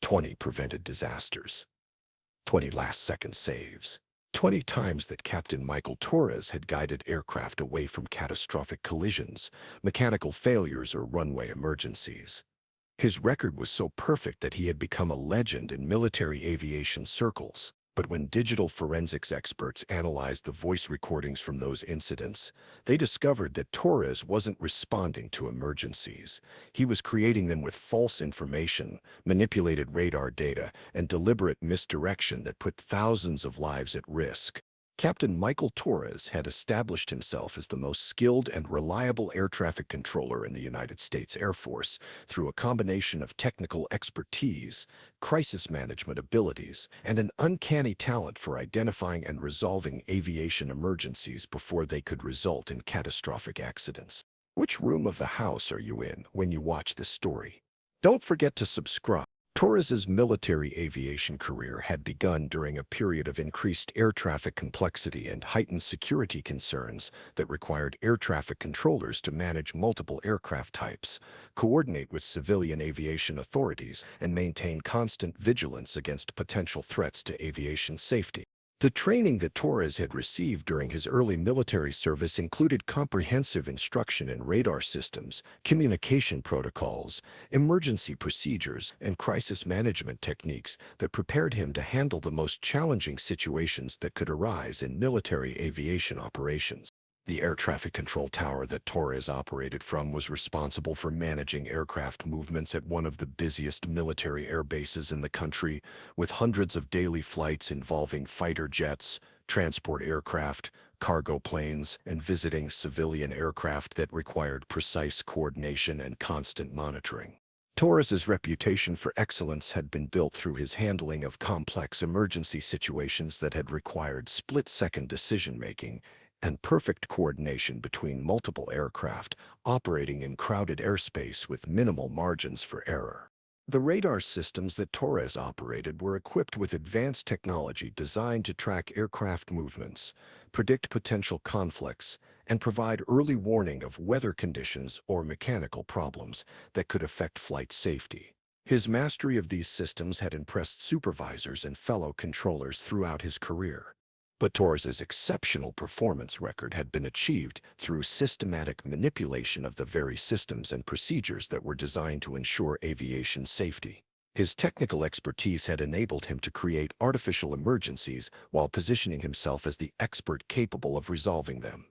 20 prevented disasters, 20 last-second saves, 20 times that Captain Michael Torres had guided aircraft away from catastrophic collisions, mechanical failures, or runway emergencies. His record was so perfect that he had become a legend in military aviation circles. But when digital forensics experts analyzed the voice recordings from those incidents, they discovered that Torres wasn't responding to emergencies. He was creating them with false information, manipulated radar data, and deliberate misdirection that put thousands of lives at risk. Captain Michael Torres had established himself as the most skilled and reliable air traffic controller in the United States Air Force through a combination of technical expertise, crisis management abilities, and an uncanny talent for identifying and resolving aviation emergencies before they could result in catastrophic accidents. Which room of the house are you in when you watch this story? Don't forget to subscribe. Torres's military aviation career had begun during a period of increased air traffic complexity and heightened security concerns that required air traffic controllers to manage multiple aircraft types, coordinate with civilian aviation authorities, and maintain constant vigilance against potential threats to aviation safety. The training that Torres had received during his early military service included comprehensive instruction in radar systems, communication protocols, emergency procedures, and crisis management techniques that prepared him to handle the most challenging situations that could arise in military aviation operations. The air traffic control tower that Torres operated from was responsible for managing aircraft movements at one of the busiest military air bases in the country, with hundreds of daily flights involving fighter jets, transport aircraft, cargo planes, and visiting civilian aircraft that required precise coordination and constant monitoring. Torres's reputation for excellence had been built through his handling of complex emergency situations that had required split-second decision-making and perfect coordination between multiple aircraft operating in crowded airspace with minimal margins for error. The radar systems that Torres operated were equipped with advanced technology designed to track aircraft movements, predict potential conflicts, and provide early warning of weather conditions or mechanical problems that could affect flight safety. His mastery of these systems had impressed supervisors and fellow controllers throughout his career. But Torres's exceptional performance record had been achieved through systematic manipulation of the very systems and procedures that were designed to ensure aviation safety. His technical expertise had enabled him to create artificial emergencies while positioning himself as the expert capable of resolving them.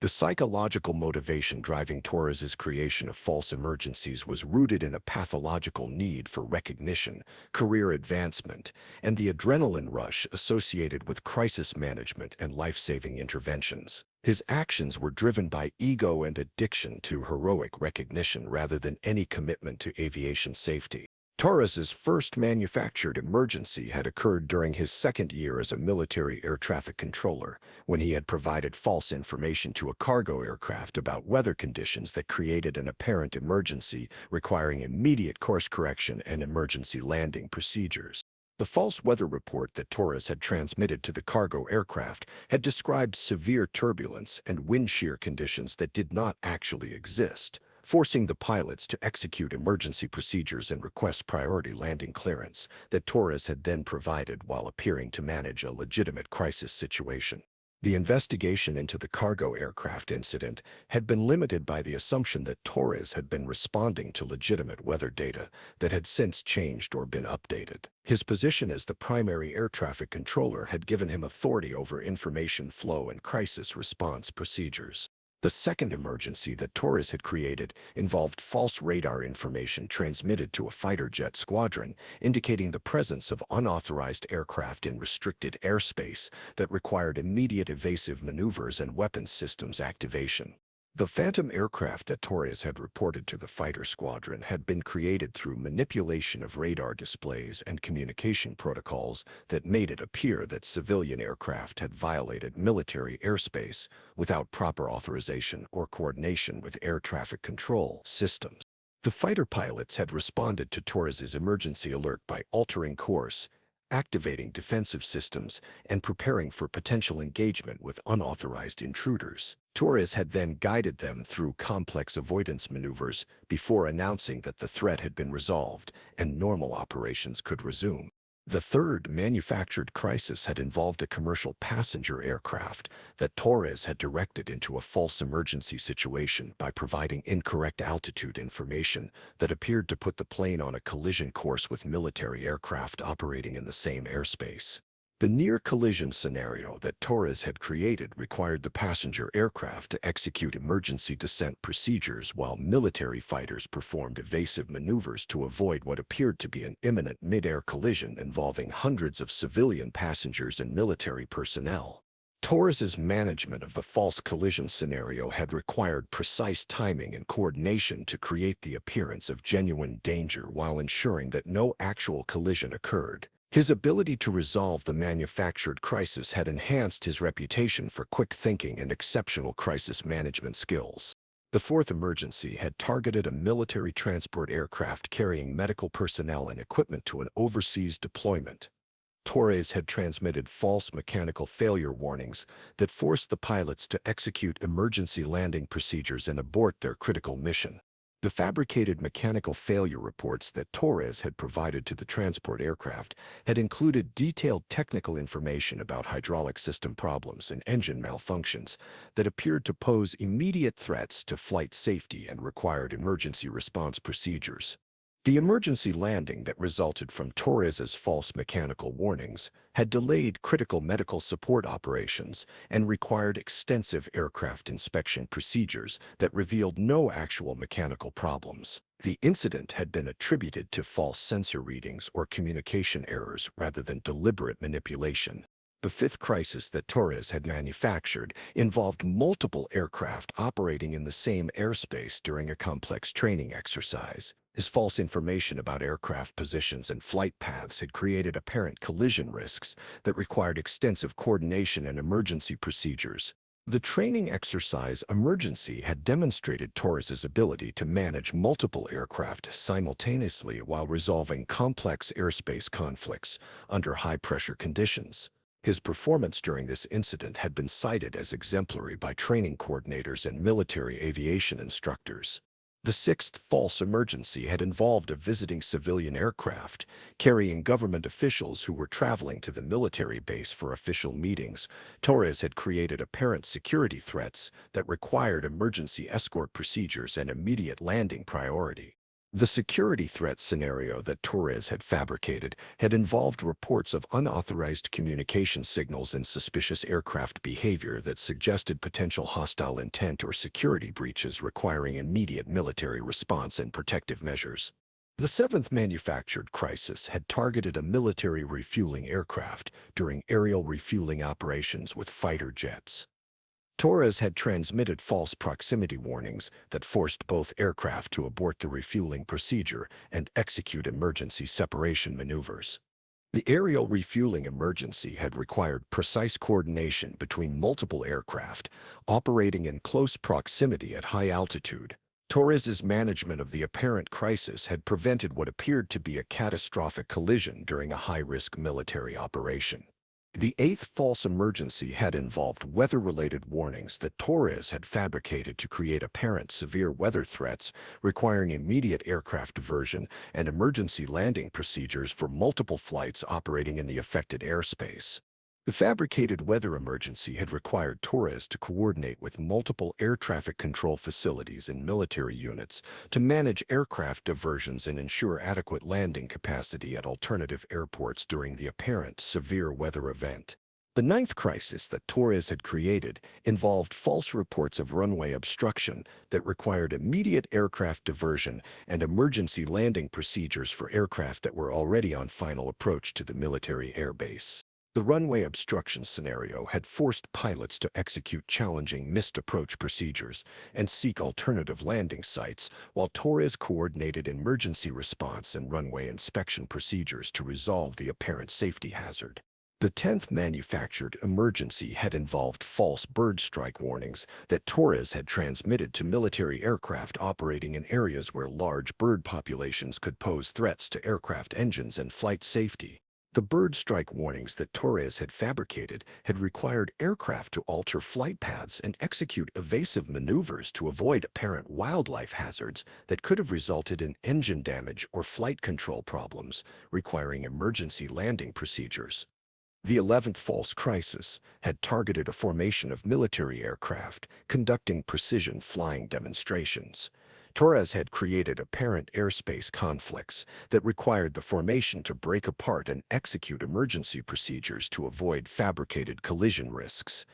The psychological motivation driving Torres's creation of false emergencies was rooted in a pathological need for recognition, career advancement, and the adrenaline rush associated with crisis management and life-saving interventions. His actions were driven by ego and addiction to heroic recognition rather than any commitment to aviation safety. Torres's first manufactured emergency had occurred during his second year as a military air traffic controller, when he had provided false information to a cargo aircraft about weather conditions that created an apparent emergency requiring immediate course correction and emergency landing procedures. The false weather report that Torres had transmitted to the cargo aircraft had described severe turbulence and wind shear conditions that did not actually exist, forcing the pilots to execute emergency procedures and request priority landing clearance that Torres had then provided while appearing to manage a legitimate crisis situation. The investigation into the cargo aircraft incident had been limited by the assumption that Torres had been responding to legitimate weather data that had since changed or been updated. His position as the primary air traffic controller had given him authority over information flow and crisis response procedures. The second emergency that Torres had created involved false radar information transmitted to a fighter jet squadron, indicating the presence of unauthorized aircraft in restricted airspace that required immediate evasive maneuvers and weapons systems activation. The Phantom aircraft that Torres had reported to the fighter squadron had been created through manipulation of radar displays and communication protocols that made it appear that civilian aircraft had violated military airspace without proper authorization or coordination with air traffic control systems. The fighter pilots had responded to Torres's emergency alert by altering course, activating defensive systems, and preparing for potential engagement with unauthorized intruders. Torres had then guided them through complex avoidance maneuvers before announcing that the threat had been resolved and normal operations could resume. The third manufactured crisis had involved a commercial passenger aircraft that Torres had directed into a false emergency situation by providing incorrect altitude information that appeared to put the plane on a collision course with military aircraft operating in the same airspace. The near-collision scenario that Torres had created required the passenger aircraft to execute emergency descent procedures while military fighters performed evasive maneuvers to avoid what appeared to be an imminent mid-air collision involving hundreds of civilian passengers and military personnel. Torres's management of the false collision scenario had required precise timing and coordination to create the appearance of genuine danger while ensuring that no actual collision occurred. His ability to resolve the manufactured crisis had enhanced his reputation for quick thinking and exceptional crisis management skills. The fourth emergency had targeted a military transport aircraft carrying medical personnel and equipment to an overseas deployment. Torres had transmitted false mechanical failure warnings that forced the pilots to execute emergency landing procedures and abort their critical mission. The fabricated mechanical failure reports that Torres had provided to the transport aircraft had included detailed technical information about hydraulic system problems and engine malfunctions that appeared to pose immediate threats to flight safety and required emergency response procedures. The emergency landing that resulted from Torres's false mechanical warnings had delayed critical medical support operations and required extensive aircraft inspection procedures that revealed no actual mechanical problems. The incident had been attributed to false sensor readings or communication errors rather than deliberate manipulation. The fifth crisis that Torres had manufactured involved multiple aircraft operating in the same airspace during a complex training exercise. His false information about aircraft positions and flight paths had created apparent collision risks that required extensive coordination and emergency procedures. The training exercise Emergency had demonstrated Torres's ability to manage multiple aircraft simultaneously while resolving complex airspace conflicts under high-pressure conditions. His performance during this incident had been cited as exemplary by training coordinators and military aviation instructors. The sixth false emergency had involved a visiting civilian aircraft carrying government officials who were traveling to the military base for official meetings. Torres had created apparent security threats that required emergency escort procedures and immediate landing priority. The security threat scenario that Torres had fabricated had involved reports of unauthorized communication signals and suspicious aircraft behavior that suggested potential hostile intent or security breaches requiring immediate military response and protective measures. The seventh manufactured crisis had targeted a military refueling aircraft during aerial refueling operations with fighter jets. Torres had transmitted false proximity warnings that forced both aircraft to abort the refueling procedure and execute emergency separation maneuvers. The aerial refueling emergency had required precise coordination between multiple aircraft operating in close proximity at high altitude. Torres's management of the apparent crisis had prevented what appeared to be a catastrophic collision during a high-risk military operation. The eighth false emergency had involved weather-related warnings that Torres had fabricated to create apparent severe weather threats, requiring immediate aircraft diversion and emergency landing procedures for multiple flights operating in the affected airspace. The fabricated weather emergency had required Torres to coordinate with multiple air traffic control facilities and military units to manage aircraft diversions and ensure adequate landing capacity at alternative airports during the apparent severe weather event. The ninth crisis that Torres had created involved false reports of runway obstruction that required immediate aircraft diversion and emergency landing procedures for aircraft that were already on final approach to the military airbase. The runway obstruction scenario had forced pilots to execute challenging missed approach procedures and seek alternative landing sites, while Torres coordinated emergency response and runway inspection procedures to resolve the apparent safety hazard. The 10th manufactured emergency had involved false bird strike warnings that Torres had transmitted to military aircraft operating in areas where large bird populations could pose threats to aircraft engines and flight safety. The bird strike warnings that Torres had fabricated had required aircraft to alter flight paths and execute evasive maneuvers to avoid apparent wildlife hazards that could have resulted in engine damage or flight control problems, requiring emergency landing procedures. The 11th false crisis had targeted a formation of military aircraft conducting precision flying demonstrations. Torres had created apparent airspace conflicts that required the formation to break apart and execute emergency procedures to avoid fabricated collision risks.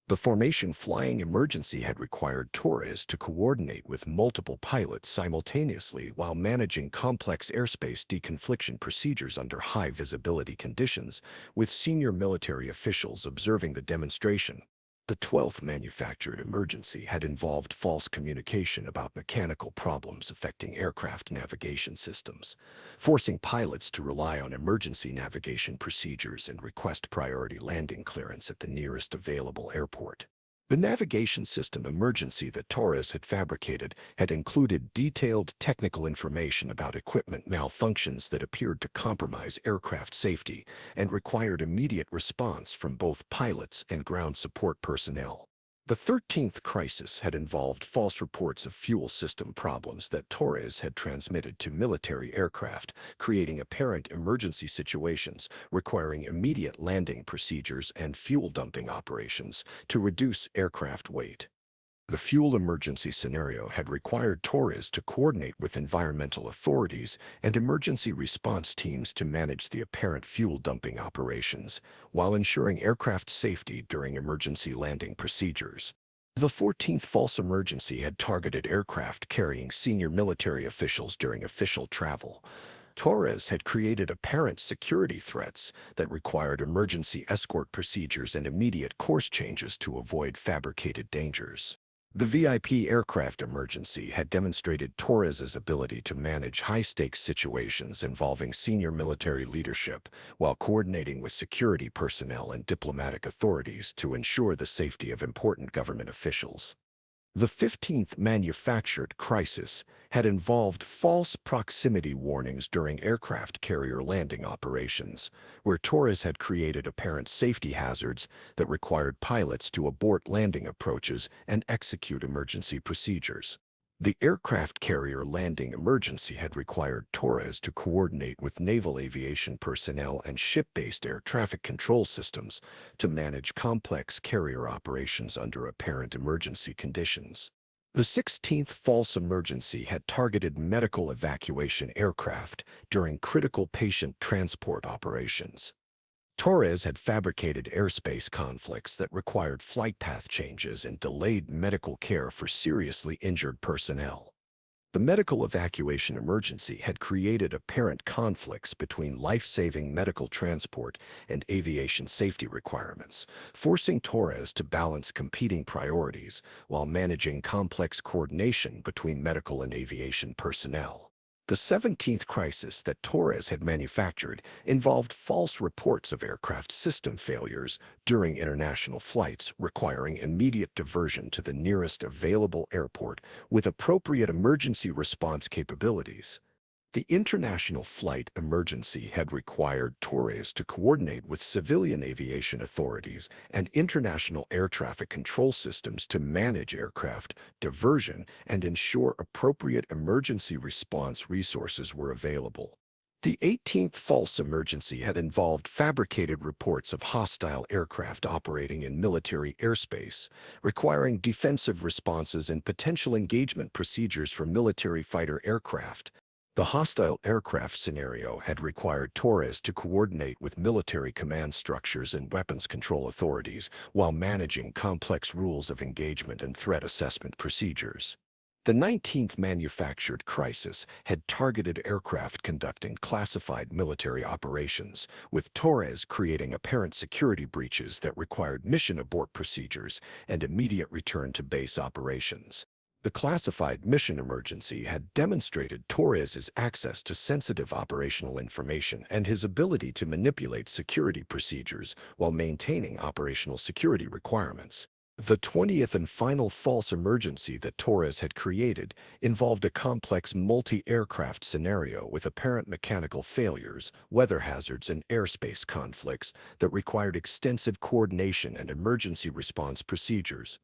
The formation flying emergency had required Torres to coordinate with multiple pilots simultaneously while managing complex airspace deconfliction procedures under high visibility conditions, with senior military officials observing the demonstration. The 12th manufactured emergency had involved false communication about mechanical problems affecting aircraft navigation systems, forcing pilots to rely on emergency navigation procedures and request priority landing clearance at the nearest available airport. The navigation system emergency that Torres had fabricated had included detailed technical information about equipment malfunctions that appeared to compromise aircraft safety and required immediate response from both pilots and ground support personnel. The 13th crisis had involved false reports of fuel system problems that Torres had transmitted to military aircraft, creating apparent emergency situations requiring immediate landing procedures and fuel dumping operations to reduce aircraft weight. The fuel emergency scenario had required Torres to coordinate with environmental authorities and emergency response teams to manage the apparent fuel dumping operations, while ensuring aircraft safety during emergency landing procedures. The 14th false emergency had targeted aircraft carrying senior military officials during official travel. Torres had created apparent security threats that required emergency escort procedures and immediate course changes to avoid fabricated dangers. The VIP aircraft emergency had demonstrated Torres's ability to manage high-stakes situations involving senior military leadership while coordinating with security personnel and diplomatic authorities to ensure the safety of important government officials. The 15th manufactured crisis had involved false proximity warnings during aircraft carrier landing operations, where Torres had created apparent safety hazards that required pilots to abort landing approaches and execute emergency procedures. The aircraft carrier landing emergency had required Torres to coordinate with naval aviation personnel and ship-based air traffic control systems to manage complex carrier operations under apparent emergency conditions. The 16th false emergency had targeted medical evacuation aircraft during critical patient transport operations. Torres had fabricated airspace conflicts that required flight path changes and delayed medical care for seriously injured personnel. The medical evacuation emergency had created apparent conflicts between life-saving medical transport and aviation safety requirements, forcing Torres to balance competing priorities while managing complex coordination between medical and aviation personnel. The 17th crisis that Torres had manufactured involved false reports of aircraft system failures during international flights, requiring immediate diversion to the nearest available airport with appropriate emergency response capabilities. The international flight emergency had required Torres to coordinate with civilian aviation authorities and international air traffic control systems to manage aircraft diversion and ensure appropriate emergency response resources were available. The 18th false emergency had involved fabricated reports of hostile aircraft operating in military airspace, requiring defensive responses and potential engagement procedures for military fighter aircraft. The hostile aircraft scenario had required Torres to coordinate with military command structures and weapons control authorities while managing complex rules of engagement and threat assessment procedures. The 19th manufactured crisis had targeted aircraft conducting classified military operations, with Torres creating apparent security breaches that required mission abort procedures and immediate return to base operations. The classified mission emergency had demonstrated Torres's access to sensitive operational information and his ability to manipulate security procedures while maintaining operational security requirements. The 20th and final false emergency that Torres had created involved a complex multi-aircraft scenario with apparent mechanical failures, weather hazards, and airspace conflicts that required extensive coordination and emergency response procedures.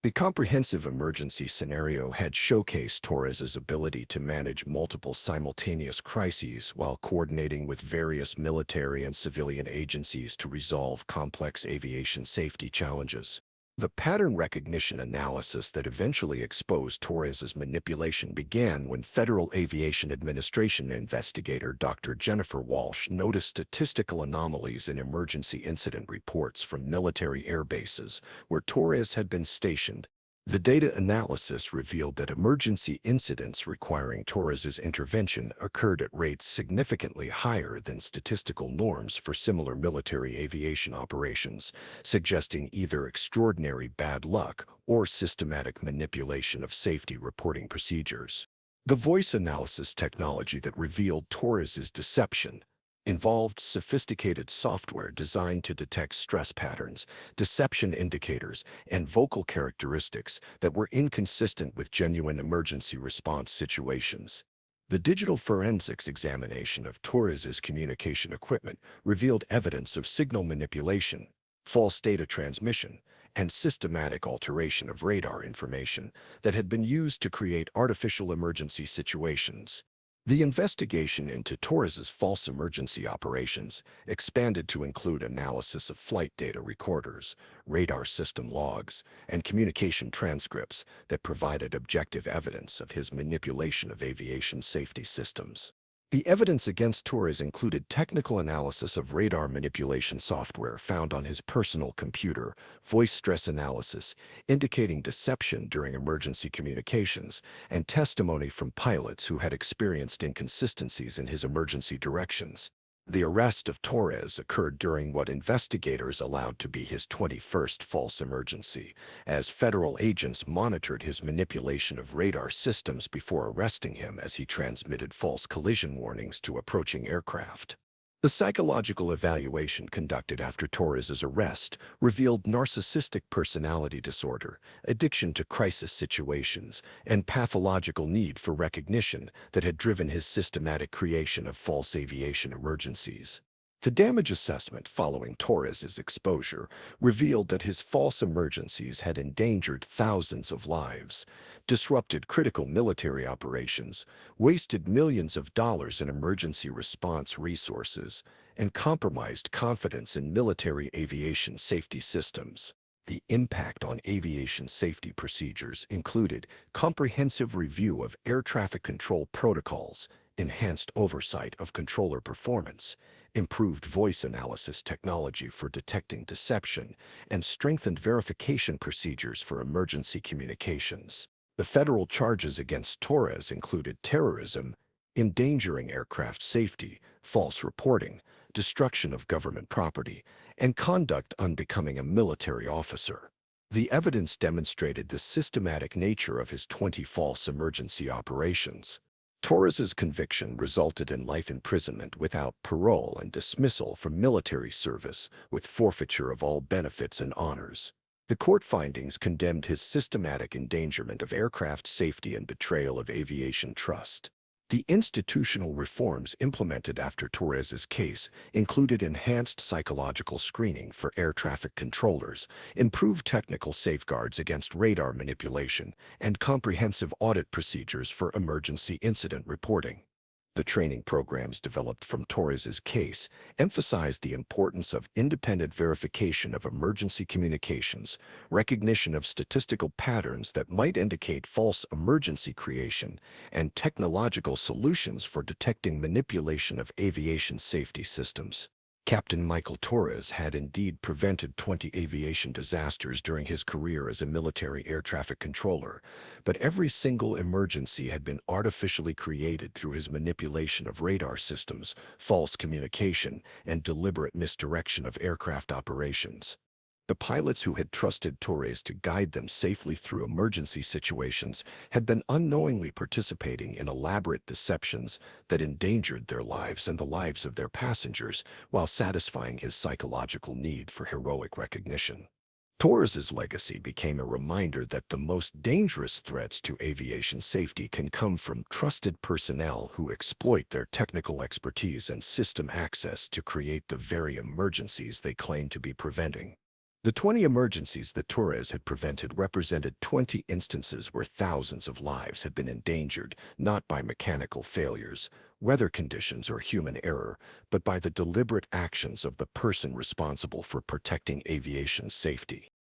The comprehensive emergency scenario had showcased Torres's ability to manage multiple simultaneous crises while coordinating with various military and civilian agencies to resolve complex aviation safety challenges. The pattern recognition analysis that eventually exposed Torres's manipulation began when Federal Aviation Administration investigator Dr. Jennifer Walsh noticed statistical anomalies in emergency incident reports from military air bases where Torres had been stationed. The data analysis revealed that emergency incidents requiring Torres's intervention occurred at rates significantly higher than statistical norms for similar military aviation operations, suggesting either extraordinary bad luck or systematic manipulation of safety reporting procedures. The voice analysis technology that revealed Torres's deception involved sophisticated software designed to detect stress patterns, deception indicators, and vocal characteristics that were inconsistent with genuine emergency response situations. The digital forensics examination of Torres's communication equipment revealed evidence of signal manipulation, false data transmission, and systematic alteration of radar information that had been used to create artificial emergency situations. The investigation into Torres's false emergency operations expanded to include analysis of flight data recorders, radar system logs, and communication transcripts that provided objective evidence of his manipulation of aviation safety systems. The evidence against Torres included technical analysis of radar manipulation software found on his personal computer, voice stress analysis indicating deception during emergency communications, and testimony from pilots who had experienced inconsistencies in his emergency directions. The arrest of Torres occurred during what investigators allowed to be his 21st false emergency, as federal agents monitored his manipulation of radar systems before arresting him as he transmitted false collision warnings to approaching aircraft. The psychological evaluation conducted after Torres's arrest revealed narcissistic personality disorder, addiction to crisis situations, and pathological need for recognition that had driven his systematic creation of false aviation emergencies. The damage assessment following Torres's exposure revealed that his false emergencies had endangered thousands of lives, disrupted critical military operations, wasted millions of dollars in emergency response resources, and compromised confidence in military aviation safety systems. The impact on aviation safety procedures included comprehensive review of air traffic control protocols, enhanced oversight of controller performance, improved voice analysis technology for detecting deception, and strengthened verification procedures for emergency communications. The federal charges against Torres included terrorism, endangering aircraft safety, false reporting, destruction of government property, and conduct unbecoming a military officer. The evidence demonstrated the systematic nature of his 20 false emergency operations. Torres's conviction resulted in life imprisonment without parole and dismissal from military service, with forfeiture of all benefits and honors. The court findings condemned his systematic endangerment of aircraft safety and betrayal of aviation trust. The institutional reforms implemented after Torres's case included enhanced psychological screening for air traffic controllers, improved technical safeguards against radar manipulation, and comprehensive audit procedures for emergency incident reporting. The training programs developed from Torres's case emphasized the importance of independent verification of emergency communications, recognition of statistical patterns that might indicate false emergency creation, and technological solutions for detecting manipulation of aviation safety systems. Captain Michael Torres had indeed prevented 20 aviation disasters during his career as a military air traffic controller, but every single emergency had been artificially created through his manipulation of radar systems, false communication, and deliberate misdirection of aircraft operations. The pilots who had trusted Torres to guide them safely through emergency situations had been unknowingly participating in elaborate deceptions that endangered their lives and the lives of their passengers while satisfying his psychological need for heroic recognition. Torres's legacy became a reminder that the most dangerous threats to aviation safety can come from trusted personnel who exploit their technical expertise and system access to create the very emergencies they claim to be preventing. The 20 emergencies that Torres had prevented represented 20 instances where thousands of lives had been endangered, not by mechanical failures, weather conditions, or human error, but by the deliberate actions of the person responsible for protecting aviation safety.